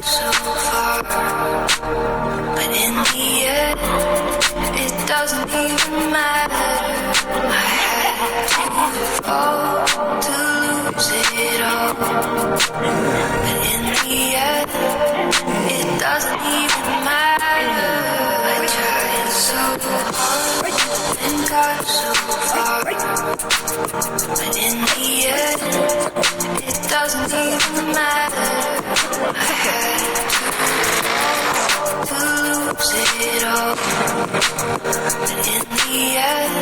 so far, but in the end, it doesn't even matter. I had to fall to lose it all, but in the end, it doesn't even matter. I tried so hard and got so far, but in the end, it doesn't even matter. I had to lose it all, but in the end,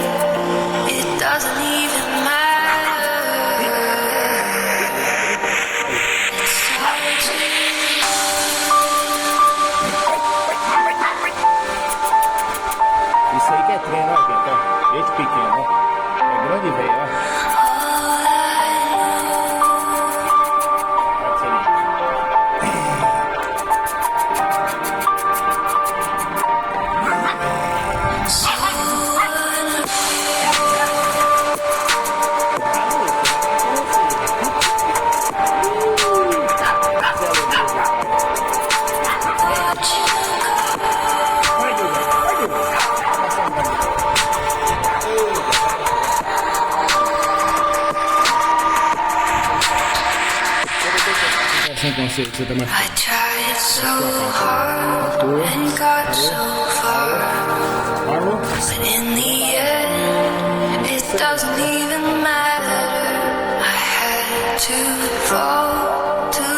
it doesn't even matter. It's hard to Isso aí que é treno, ó, gente, ó. Esse pequeno, ó. É grande velho, ó. I tried so hard and got so far, but in the end, it doesn't even matter. I had to fall to